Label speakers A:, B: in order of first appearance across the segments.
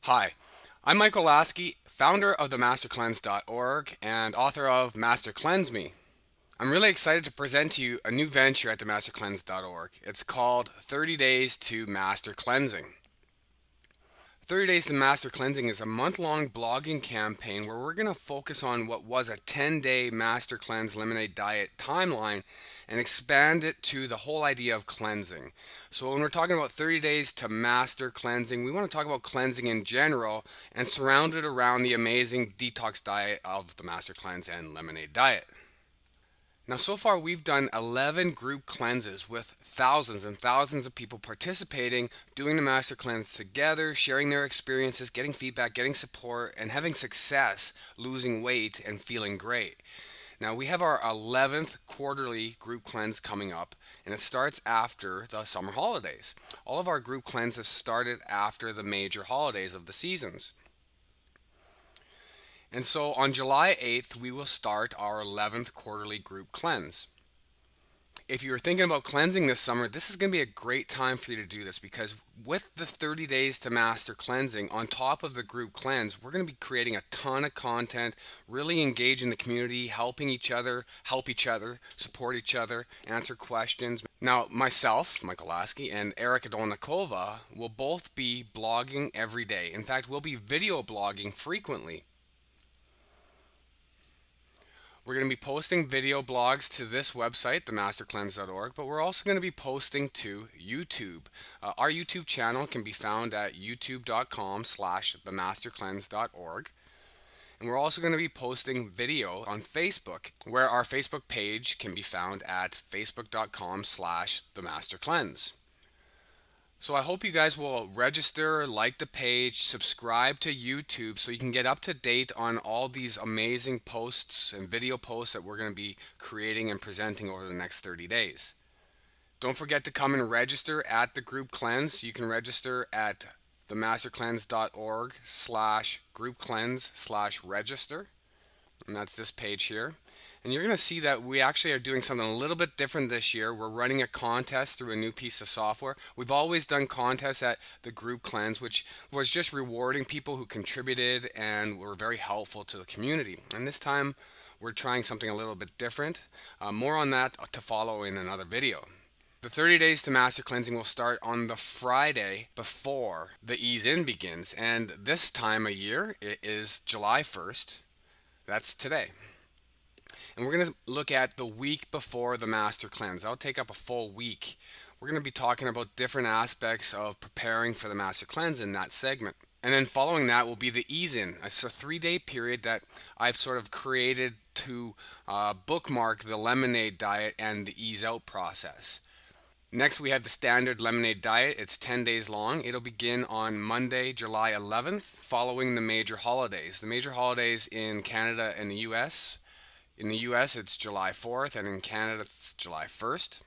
A: Hi, I'm Michael Lasky, founder of themastercleanse.org and author of Master Cleanse Me. I'm really excited to present to you a new venture at themastercleanse.org. It's called 30 Days to Master Cleansing. 30 Days to Master Cleansing is a month-long blogging campaign where we're going to focus on what was a 10-day Master Cleanse Lemonade Diet timeline and expand it to the whole idea of cleansing. So when we're talking about 30 days to master cleansing, we want to talk about cleansing in general and surround it around the amazing detox diet of the Master Cleanse and Lemonade Diet. Now, so far we've done 11 group cleanses with thousands and thousands of people participating, doing the master cleanse together, sharing their experiences, getting feedback, getting support, and having success losing weight and feeling great. Now, we have our 11th quarterly group cleanse coming up, and it starts after the summer holidays. All of our group cleanses started after the major holidays of the seasons. And so on July 8th, we will start our 11th quarterly group cleanse. If you're thinking about cleansing this summer, this is going to be a great time for you to do this because with the 30 days to master cleansing on top of the group cleanse, we're going to be creating a ton of content, really engaging the community, helping each other, help each other, support each other, answer questions. Now, myself, Michael Lasky, and Erica Dolnikova will both be blogging every day. In fact, we'll be video blogging frequently. We're going to be posting video blogs to this website, themastercleanse.org, but we're also going to be posting to YouTube. Our YouTube channel can be found at youtube.com/themastercleanse.org. And we're also going to be posting video on Facebook, where our Facebook page can be found at facebook.com/themastercleanse. So I hope you guys will register, like the page, subscribe to YouTube so you can get up to date on all these amazing posts and video posts that we're going to be creating and presenting over the next 30 days. Don't forget to come and register at the group cleanse. You can register at themastercleanse.org/group cleanse/register. And that's this page here. And you're going to see that we actually are doing something a little bit different this year. We're running a contest through a new piece of software. We've always done contests at the group cleanse, which was just rewarding people who contributed and were very helpful to the community. And this time we're trying something a little bit different. More on that to follow in another video. The 30 days to master cleansing will start on the Friday before the ease in begins. And this time of year, it is July 1st. That's today. And we're going to look at the week before the master cleanse. That'll take up a full week. We're going to be talking about different aspects of preparing for the master cleanse in that segment. And then following that will be the ease in. It's a 3-day period that I've sort of created to bookmark the lemonade diet and the ease out process. Next, we have the standard lemonade diet. It's 10 days long. It'll begin on Monday, July 11th, following the major holidays. The major holidays in Canada and the US. In the US, it's July 4th, and in Canada, it's July 1st.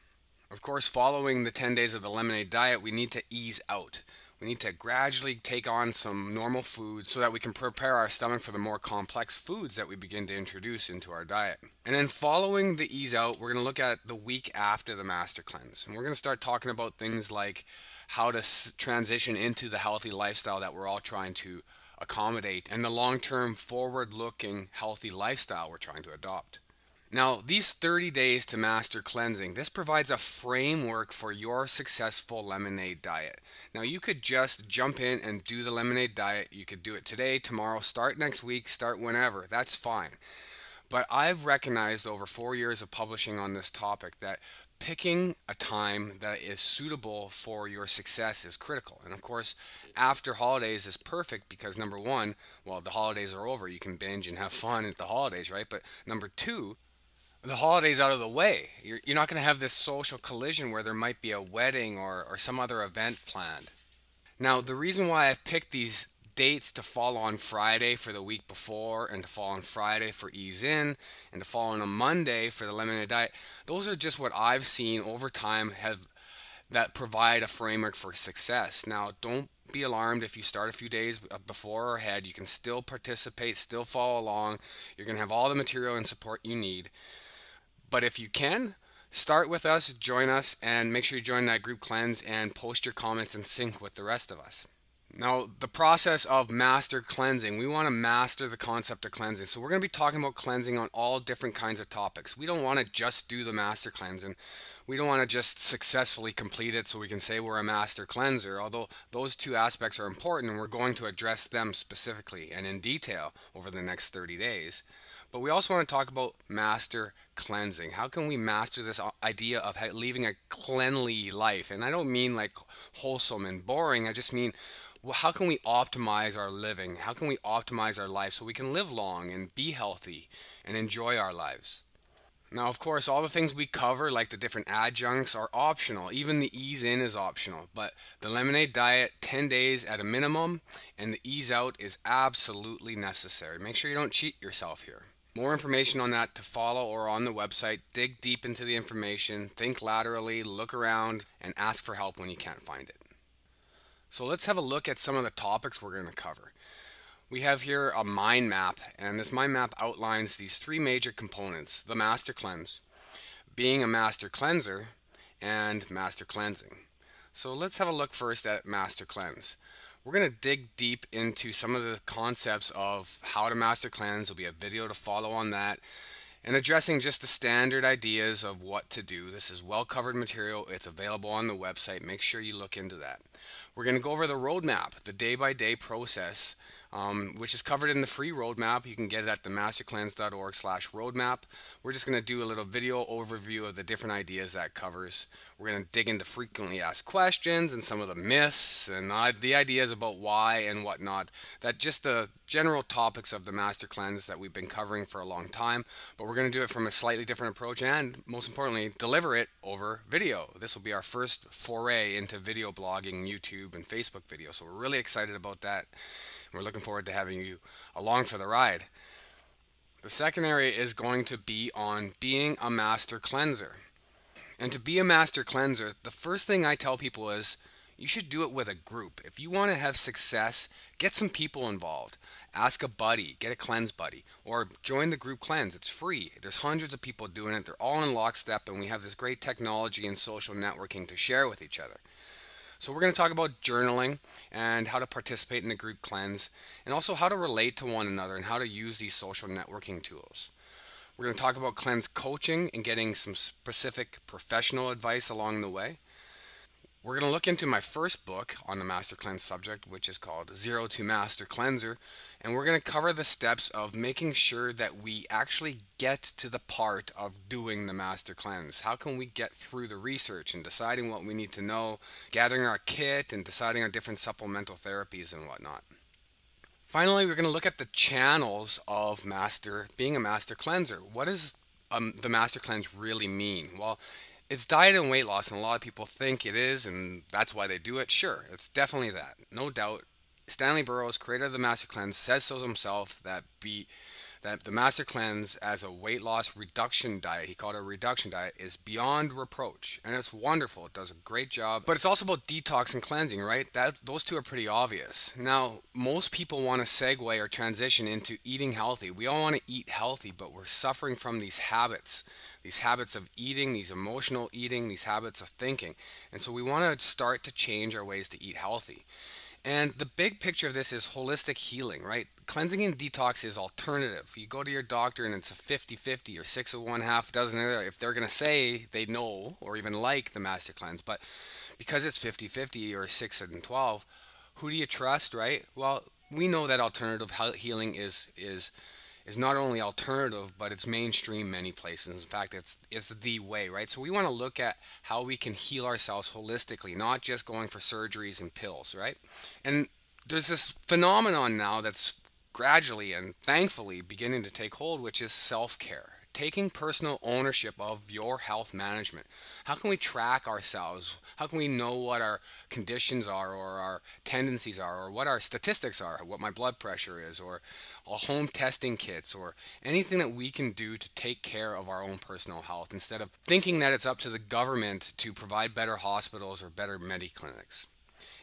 A: Of course, following the 10 days of the lemonade diet, we need to ease out. We need to gradually take on some normal foods so that we can prepare our stomach for the more complex foods that we begin to introduce into our diet. And then following the ease out, we're going to look at the week after the master cleanse. And we're going to start talking about things like how to transition into the healthy lifestyle that we're all trying to accommodate and the long-term forward-looking healthy lifestyle we're trying to adopt. Now, these 30 days to master cleansing, this provides a framework for your successful lemonade diet. Now, you could just jump in and do the lemonade diet. You could do it today, tomorrow, start next week, start whenever. That's fine. But I've recognized over 4 years of publishing on this topic that picking a time that is suitable for your success is critical. And of course, after holidays is perfect because number one, well, the holidays are over. You can binge and have fun at the holidays, right? But number two, the holidays out of the way. You're not going to have this social collision where there might be a wedding or some other event planned. Now, the reason why I've picked these dates to fall on Friday for the week before and to fall on Friday for ease in and to fall on a Monday for the lemonade diet, those are just what I've seen over time have that provide a framework for success. Now, don't be alarmed if you start a few days before or ahead. You can still participate, still follow along. You're going to have all the material and support you need. But if you can, start with us, join us, and make sure you join that group cleanse and post your comments in sync with the rest of us. Now, the process of master cleansing, we want to master the concept of cleansing. So, we're going to be talking about cleansing on all different kinds of topics. We don't want to just do the master cleansing. We don't want to just successfully complete it so we can say we're a master cleanser, although those two aspects are important and we're going to address them specifically and in detail over the next 30 days. But we also want to talk about master cleansing. How can we master this idea of living a cleanly life? And I don't mean like wholesome and boring, I just mean how can we optimize our living? How can we optimize our life so we can live long and be healthy and enjoy our lives? Now, of course, all the things we cover, like the different adjuncts, are optional. Even the ease in is optional. But the lemonade diet, 10 days at a minimum, and the ease out is absolutely necessary. Make sure you don't cheat yourself here. More information on that to follow or on the website. Dig deep into the information, think laterally, look around, and ask for help when you can't find it. So let's have a look at some of the topics we're going to cover. We have here a mind map, and this mind map outlines these three major components: the master cleanse, being a master cleanser, and master cleansing. So let's have a look first at master cleanse. We're going to dig deep into some of the concepts of how to master cleanse. There'll be a video to follow on that, and addressing just the standard ideas of what to do. This is well covered material. It's available on the website. Make sure you look into that. We're going to go over the roadmap, the day-by-day process, which is covered in the free roadmap. You can get it at themastercleanse.org/roadmap. We're just going to do a little video overview of the different ideas that covers. We're going to dig into frequently asked questions and some of the myths and the ideas about why and whatnot. That just the general topics of the Master Cleanse that we've been covering for a long time, but we're going to do it from a slightly different approach and, most importantly, deliver it over video. This will be our first foray into video blogging, YouTube, and Facebook video. So we're really excited about that. We're looking forward to having you along for the ride. The second area is going to be on being a master cleanser. And to be a master cleanser, the first thing I tell people is you should do it with a group. If you want to have success, get some people involved. Ask a buddy, get a cleanse buddy, or join the group cleanse. It's free. There's hundreds of people doing it. They're all in lockstep, and we have this great technology and social networking to share with each other. So we're going to talk about journaling and how to participate in a group cleanse, and also how to relate to one another and how to use these social networking tools. We're going to talk about cleanse coaching and getting some specific professional advice along the way. We're going to look into my first book on the Master Cleanse subject, which is called Zero to Master Cleanser, and we're going to cover the steps of making sure that we actually get to the part of doing the Master Cleanse. How can we get through the research and deciding what we need to know, gathering our kit and deciding our different supplemental therapies and whatnot. Finally, we're going to look at the channels of being a master cleanser. What does the master cleanse really mean? Well, it's diet and weight loss, and a lot of people think it is, and that's why they do it. Sure, it's definitely that, no doubt. Stanley Burroughs, creator of the Master Cleanse, says so himself that the Master Cleanse as a weight loss reduction diet, he called it a reduction diet, is beyond reproach. And it's wonderful. It does a great job. But it's also about detox and cleansing, right? Those two are pretty obvious. Now, most people want to segue or transition into eating healthy. We all want to eat healthy, but we're suffering from these habits of eating, these emotional eating, these habits of thinking. And so we want to start to change our ways to eat healthy. And the big picture of this is holistic healing, right? Cleansing and detox is alternative. You go to your doctor and it's a 50-50 or 6 of one, half dozen of the other. If they're going to say they know or even like the Master Cleanse, but because it's 50-50 or 6 and 12, who do you trust, right? Well, we know that alternative healing is not only alternative, but it's mainstream many places. In fact, it's the way, right? So we want to look at how we can heal ourselves holistically, not just going for surgeries and pills, right? And there's this phenomenon now that's gradually and thankfully beginning to take hold, which is self-care. Taking personal ownership of your health management. How can we track ourselves? How can we know what our conditions are or our tendencies are or what our statistics are, what my blood pressure is, or home testing kits or anything that we can do to take care of our own personal health instead of thinking that it's up to the government to provide better hospitals or better clinics.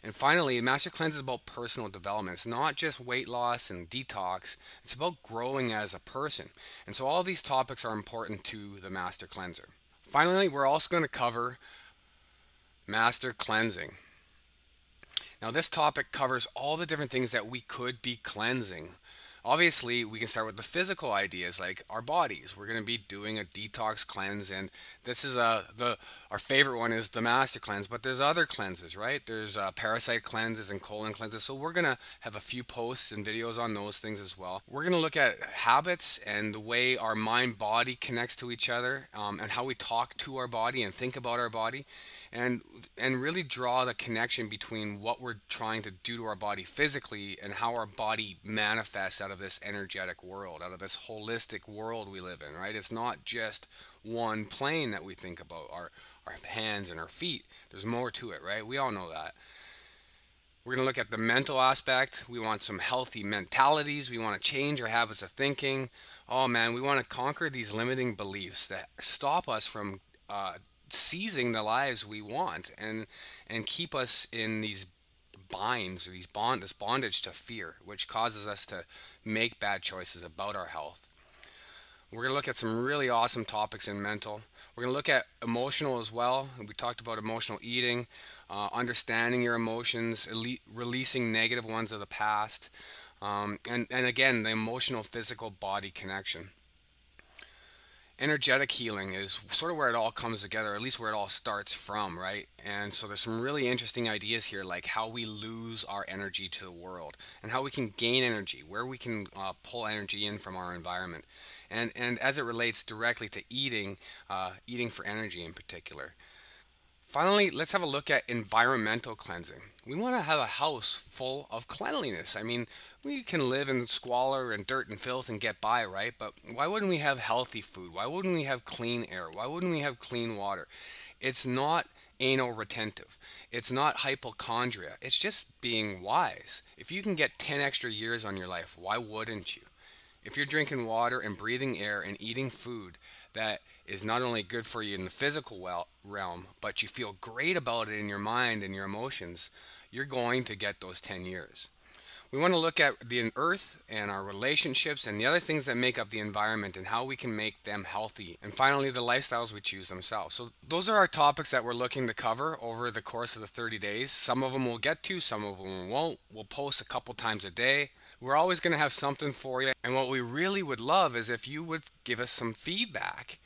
A: And finally, Master Cleanse is about personal development. It's not just weight loss and detox. It's about growing as a person. And so all these topics are important to the Master Cleanser. Finally, we're also going to cover Master Cleansing. Now, this topic covers all the different things that we could be cleansing. Obviously, we can start with the physical ideas like our bodies. We're going to be doing a detox cleanse, and this is our favorite one is the master cleanse. But there's other cleanses, right? There's parasite cleanses and colon cleanses. So we're going to have a few posts and videos on those things as well. We're going to look at habits and the way our mind body connects to each other, and how we talk to our body and think about our body, and really draw the connection between what we're trying to do to our body physically and how our body manifests out of this energetic world, out of this holistic world we live in, right? It's not just one plane that we think about, our hands and our feet. There's more to it, right? We all know that. We're going to look at the mental aspect. We want some healthy mentalities. We want to change our habits of thinking. Oh man, we want to conquer these limiting beliefs that stop us from seizing the lives we want, and keep us in these binds, or this bondage to fear, which causes us to make bad choices about our health. We're going to look at some really awesome topics in mental. We're going to look at emotional as well. We talked about emotional eating, understanding your emotions, releasing negative ones of the past, and again, the emotional physical body connection. Energetic healing is sort of where it all comes together, or at least where it all starts from, right? And so there's some really interesting ideas here, like how we lose our energy to the world and how we can gain energy, where we can pull energy in from our environment, and as it relates directly to eating, eating for energy in particular. Finally, let's have a look at environmental cleansing. We want to have a house full of cleanliness. I mean, we can live in squalor and dirt and filth and get by, right? But why wouldn't we have healthy food? Why wouldn't we have clean air? Why wouldn't we have clean water? It's not anal retentive. It's not hypochondria. It's just being wise. If you can get 10 extra years on your life, why wouldn't you? If you're drinking water and breathing air and eating food that is not only good for you in the physical realm, but you feel great about it in your mind and your emotions, you're going to get those 10 years. We want to look at the earth and our relationships and the other things that make up the environment and how we can make them healthy. And finally, the lifestyles we choose themselves. So those are our topics that we're looking to cover over the course of the 30 days. Some of them we'll get to, some of them we won't. We'll post a couple times a day. We're always going to have something for you. And what we really would love is if you would give us some feedback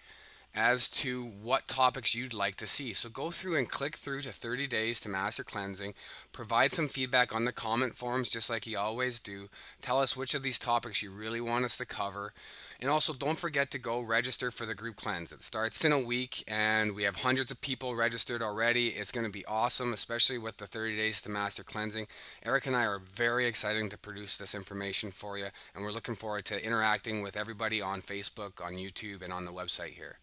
A: as to what topics you'd like to see. So go through and click through to 30 days to master cleansing. Provide some feedback on the comment forums just like you always do. Tell us which of these topics you really want us to cover. And also don't forget to go register for the group cleanse. It starts in a week and we have hundreds of people registered already. It's going to be awesome, especially with the 30 days to master cleansing. Eric and I are very excited to produce this information for you, and we're looking forward to interacting with everybody on Facebook, on YouTube, and on the website here.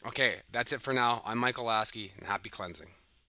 A: Okay, that's it for now. I'm Michael Lasky, and happy cleansing.